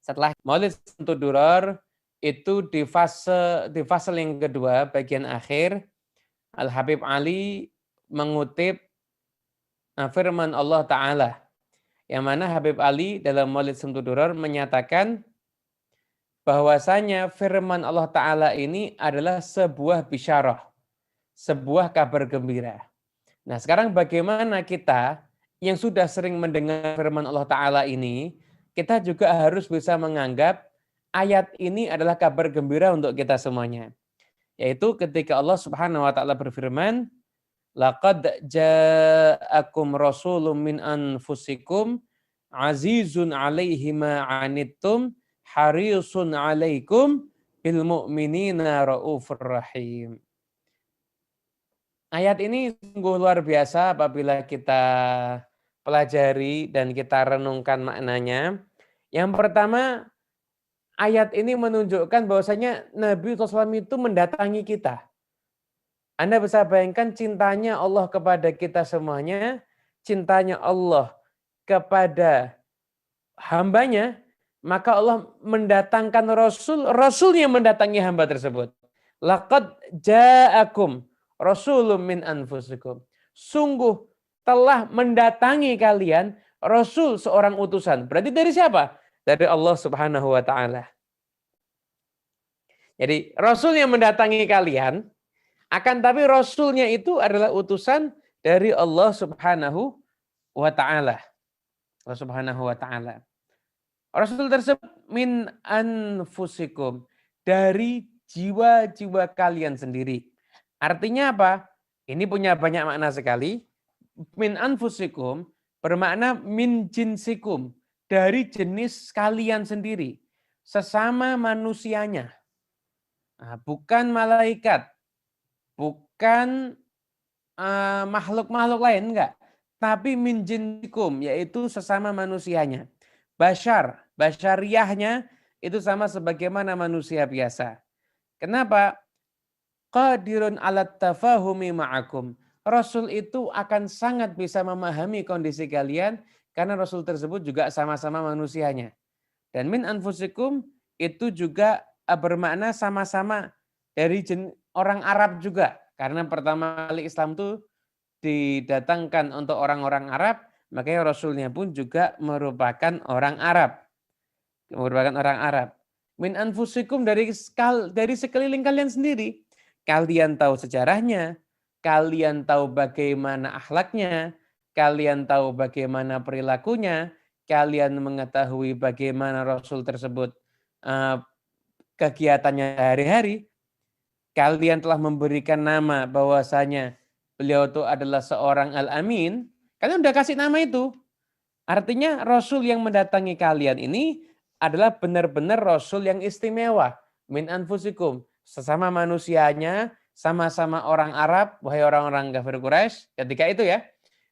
Setelah Maulid Syamsuddin Durar itu di fase yang kedua bagian akhir Al Habib Ali mengutip firman Allah Ta'ala yang mana Habib Ali dalam Maulid Syamsuddin Durar menyatakan bahwasanya firman Allah Ta'ala ini adalah sebuah bisyarah, sebuah kabar gembira. Nah sekarang bagaimana kita yang sudah sering mendengar firman Allah Ta'ala ini, kita juga harus bisa menganggap ayat ini adalah kabar gembira untuk kita semuanya. Yaitu ketika Allah Subhanahu wa Ta'ala berfirman, laqad ja'akum rasulun min anfusikum azizun 'alaihi ma 'anittum harisun 'alaikum bil mu'minina raufur rahim. Ayat ini sungguh luar biasa apabila kita pelajari dan kita renungkan maknanya. Yang pertama, ayat ini menunjukkan bahwasanya Nabi SAW itu mendatangi kita. Anda bisa bayangkan cintanya Allah kepada kita semuanya, cintanya Allah kepada hambanya, maka Allah mendatangkan Rasul yang mendatangi hamba tersebut. Laqad ja'akum rasulun min anfusikum. Sungguh telah mendatangi kalian Rasul seorang utusan. Berarti dari siapa? Dari Allah Subhanahu wa Ta'ala. Jadi Rasul yang mendatangi kalian, akan tapi Rasulnya itu adalah utusan dari Allah Subhanahu wa Ta'ala. Allah Subhanahu wa Ta'ala. Rasul tersebut min anfusikum, dari jiwa-jiwa kalian sendiri. Artinya apa? Ini punya banyak makna sekali. Min anfusikum bermakna min jinsikum, dari jenis kalian sendiri, sesama manusianya. Nah, bukan malaikat, bukan makhluk-makhluk lain, enggak. Tapi min jinsikum, yaitu sesama manusianya. Basyariahnya itu sama sebagaimana manusia biasa. Kenapa? Qadirun alat tafahumi ma'akum. Rasul itu akan sangat bisa memahami kondisi kalian karena Rasul tersebut juga sama-sama manusianya. Dan min anfusikum itu juga bermakna sama-sama dari orang Arab juga. Karena pertama kali Islam itu didatangkan untuk orang-orang Arab, makanya Rasulnya pun juga merupakan orang Arab. Min anfusikum, dari sekeliling kalian sendiri. Kalian tahu sejarahnya, kalian tahu bagaimana akhlaknya, kalian tahu bagaimana perilakunya, kalian mengetahui bagaimana Rasul tersebut kegiatannya sehari-hari. Kalian telah memberikan nama bahwasanya beliau itu adalah seorang al-amin. Kalian udah kasih nama itu. Artinya Rasul yang mendatangi kalian ini adalah benar-benar Rasul yang istimewa. Min anfusikum. Sesama manusianya, sama-sama orang Arab, wahai orang-orang kafir Quraisy, ketika itu ya.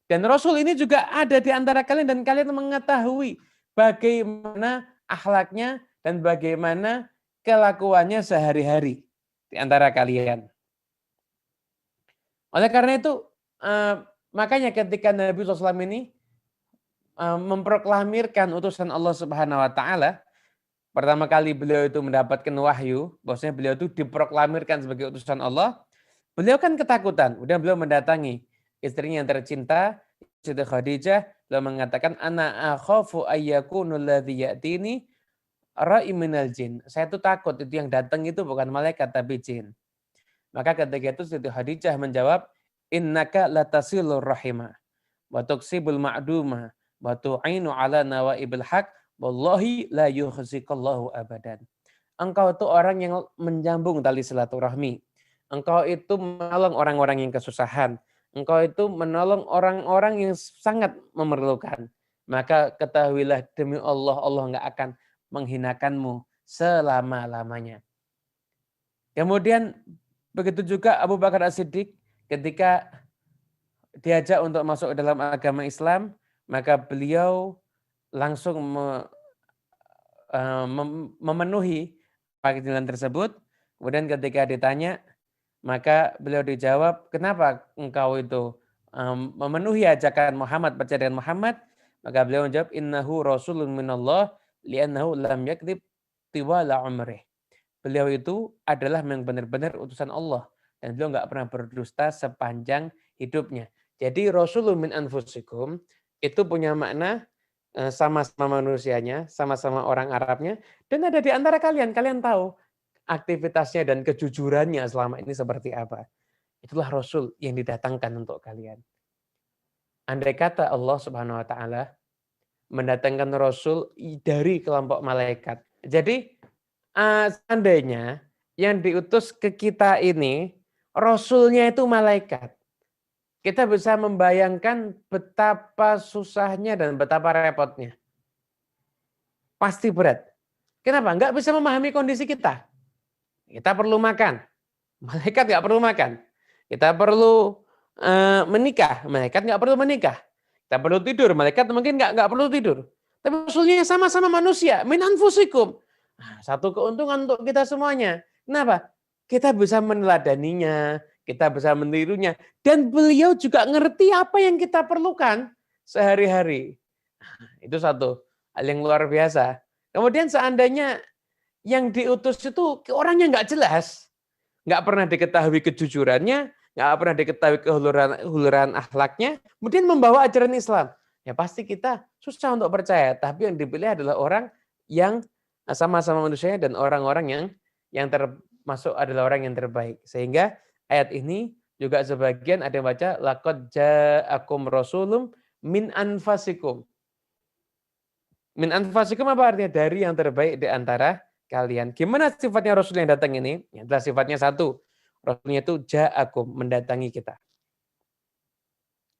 Dan Rasul ini juga ada di antara kalian dan kalian mengetahui bagaimana akhlaknya dan bagaimana kelakuannya sehari-hari di antara kalian. Oleh karena itu, makanya ketika Nabi SAW ini memproklamirkan utusan Allah Subhanahu wa Ta'ala, pertama kali beliau itu mendapatkan wahyu, bahwasanya beliau itu diproklamirkan sebagai utusan Allah, beliau kan ketakutan. Udah beliau mendatangi istrinya yang tercinta, Siti Khadijah, beliau mengatakan, ana akhafu ayyakunu alladhi ya'tini ra'i minal jin. Saya tuh takut itu yang datang itu bukan malaikat tapi jin. Maka ketika itu Siti Khadijah menjawab, innaka latasilur rahimah wa tuksibul ma'dumah wa tu'inu ala nawaibil haq wallahi la yukhzikallahu abadan. Engkau itu orang yang menjambung tali silaturahmi. Engkau itu menolong orang-orang yang kesusahan. Engkau itu menolong orang-orang yang sangat memerlukan. Maka ketahuilah demi Allah, Allah enggak akan menghinakanmu selama-lamanya. Kemudian begitu juga Abu Bakar As-Siddiq ketika diajak untuk masuk ke dalam agama Islam, maka beliau langsung memenuhi panggilan tersebut. Kemudian ketika ditanya, maka beliau dijawab, kenapa engkau itu memenuhi ajakan Muhammad, percaya dengan Muhammad? Maka beliau menjawab, innahu rasulun minallah li'annahu lam yakdzib tiwala umrih. Beliau itu adalah yang benar-benar utusan Allah dan beliau nggak pernah berdusta sepanjang hidupnya. Jadi Rasulun min anfusikum itu punya makna sama-sama manusianya, sama-sama orang Arabnya, dan ada di antara kalian. Kalian tahu aktivitasnya dan kejujurannya selama ini seperti apa. Itulah Rasul yang didatangkan untuk kalian. Andai kata Allah Subhanahu wa taala mendatangkan Rasul dari kelompok malaikat. Jadi seandainya yang diutus ke kita ini Rasulnya itu malaikat. Kita bisa membayangkan betapa susahnya dan betapa repotnya. Pasti berat. Kenapa? Nggak bisa memahami kondisi kita. Kita perlu makan. Malaikat nggak perlu makan. Kita perlu menikah. Malaikat nggak perlu menikah. Kita perlu tidur. Malaikat mungkin nggak perlu tidur. Tapi Rasulnya sama-sama manusia. Min anfusikum. Nah, satu keuntungan untuk kita semuanya. Kenapa? Kita bisa meneladaninya. Kita bisa menirunya. Dan beliau juga ngerti apa yang kita perlukan sehari-hari. Nah, itu satu hal yang luar biasa. Kemudian seandainya yang diutus itu orangnya nggak jelas, nggak pernah diketahui kejujurannya, nggak pernah diketahui kehuluran akhlaknya, kemudian membawa ajaran Islam, ya pasti kita susah untuk percaya. Tapi yang dipilih adalah orang yang sama-sama manusia dan orang-orang yang termasuk adalah orang yang terbaik. Sehingga ayat ini juga sebagian ada yang baca laqad ja'akum rasulun min anfasikum. Min anfasikum apa artinya? Dari yang terbaik di antara kalian. Gimana sifatnya Rasul yang datang ini? Ya, adalah sifatnya satu. Rasulnya itu ja'akum, mendatangi kita.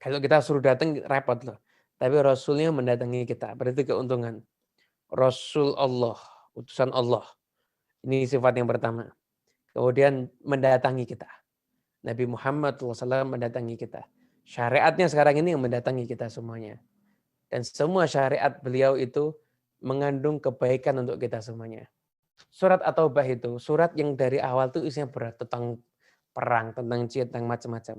Kalau kita suruh datang repot loh. Tapi Rasulnya mendatangi kita. Berarti keuntungan. Rasul Allah, utusan Allah. Ini sifat yang pertama. Kemudian mendatangi kita. Nabi Muhammad SAW mendatangi kita. Syariatnya sekarang ini yang mendatangi kita semuanya. Dan semua syariat beliau itu mengandung kebaikan untuk kita semuanya. Surat At-Taubah itu surat yang dari awal itu isinya berat tentang perang, tentang jihad, tentang macam-macam.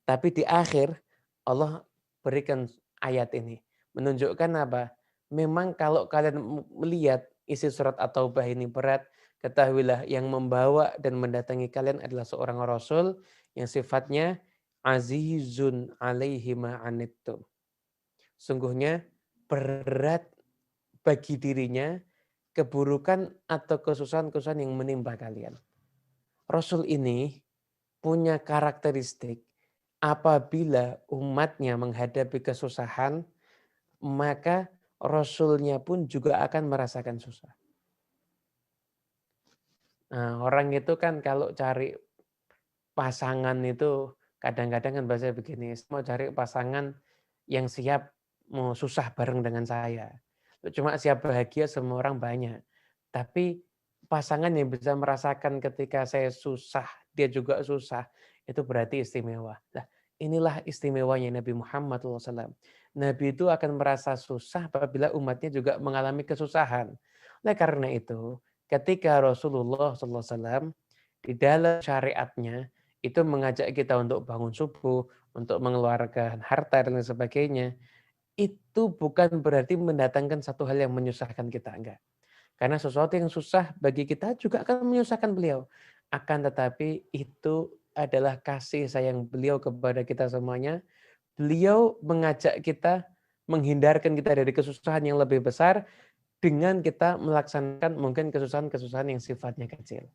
Tapi di akhir Allah berikan ayat ini. Menunjukkan apa? Memang kalau kalian melihat isi surat At-Taubah ini berat, ketahuilah yang membawa dan mendatangi kalian adalah seorang Rasul yang sifatnya azizun alaihi ma'anittum. Sungguhnya berat bagi dirinya keburukan atau kesusahan-kesusahan yang menimpa kalian. Rasul ini punya karakteristik apabila umatnya menghadapi kesusahan, maka Rasulnya pun juga akan merasakan susah. Nah, orang itu kan kalau cari pasangan itu kadang-kadang kan bahasa begini, mau cari pasangan yang siap mau susah bareng dengan saya. Cuma siap bahagia semua orang banyak. Tapi pasangan yang bisa merasakan ketika saya susah, dia juga susah, itu berarti istimewa. Nah, inilah istimewanya Nabi Muhammad SAW. Nabi itu akan merasa susah apabila umatnya juga mengalami kesusahan. Oleh karena itu, ketika Rasulullah SAW di dalam syariatnya itu mengajak kita untuk bangun subuh, untuk mengeluarkan harta dan lain sebagainya, itu bukan berarti mendatangkan satu hal yang menyusahkan kita, enggak. Karena sesuatu yang susah bagi kita juga akan menyusahkan beliau. Akan tetapi itu adalah kasih sayang beliau kepada kita semuanya. Beliau mengajak kita, menghindarkan kita dari kesusahan yang lebih besar dengan kita melaksanakan mungkin kesusahan-kesusahan yang sifatnya kecil.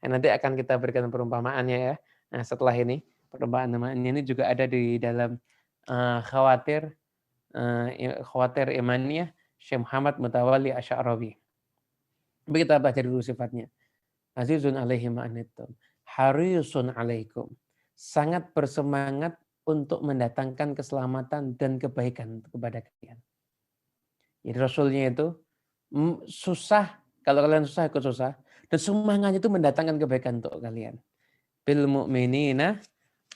Dan nanti akan kita berikan perumpamaannya ya. Nah, setelah ini perumpamaan ini juga ada di dalam khawatir imaniyah Syekh Muhammad Mutawalli Asy'arawi. Kita baca dulu sifatnya. Azizun alaihi ma'anittum. Harisun alaikum. Sangat bersemangat untuk mendatangkan keselamatan dan kebaikan kepada kalian. Jadi Rasulnya itu susah, kalau kalian susah ikut susah. Dan semangatnya itu mendatangkan kebaikan untuk kalian. Bil mu'minina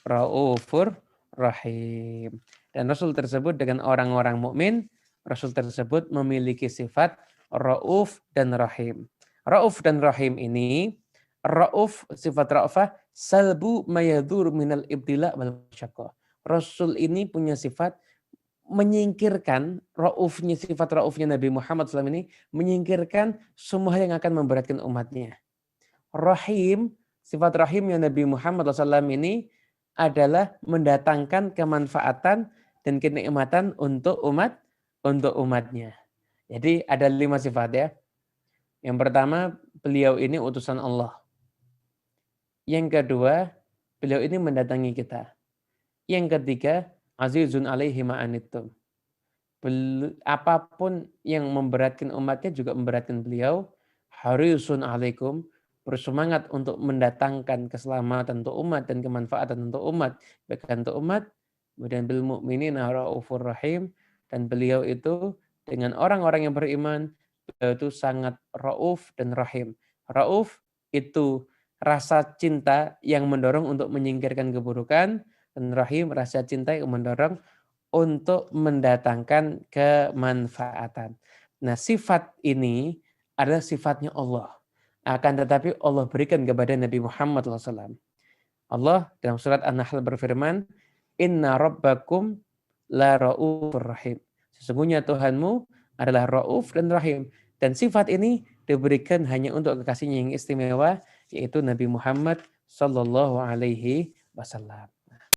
raufur rahim. Dan Rasul tersebut dengan orang-orang mukmin, Rasul tersebut memiliki sifat rauf dan rahim. Rauf dan rahim ini, rauf sifat ra'fah salbu mayadur minal ibtila wal masyaqqah. Rasul ini punya sifat menyingkirkan sifat raufnya Nabi Muhammad SAW ini, menyingkirkan semua yang akan memberatkan umatnya. Rahim, sifat rahimnya Nabi Muhammad SAW ini adalah mendatangkan kemanfaatan dan kenikmatan untuk umatnya. Jadi ada 5 sifat ya. Yang pertama, beliau ini utusan Allah. Yang kedua, beliau ini mendatangi kita. Yang ketiga, azizun alaihi ma'anittum. Apapun yang memberatkan umatnya juga memberatkan beliau. Harisun alaikum, bersemangat untuk mendatangkan keselamatan untuk umat dan kemanfaatan untuk umat, bahkan untuk umat. Kemudian bil mu'minina raufur rahim, dan beliau itu dengan orang-orang yang beriman, beliau itu sangat rauf dan rahim. Rauf itu rasa cinta yang mendorong untuk menyingkirkan keburukan, dan rahim rasa cinta yang mendorong untuk mendatangkan kemanfaatan. Nah, sifat ini adalah sifatnya Allah. Akan tetapi Allah berikan kepada Nabi Muhammad SAW. Allah dalam surat An-Nahl berfirman, Inna rabbakum la ra'ufur rahim. Sesungguhnya Tuhanmu adalah ra'uf dan rahim. Dan sifat ini diberikan hanya untuk kekasihnya yang istimewa, yaitu Nabi Muhammad Sallallahu Alaihi Wasallam.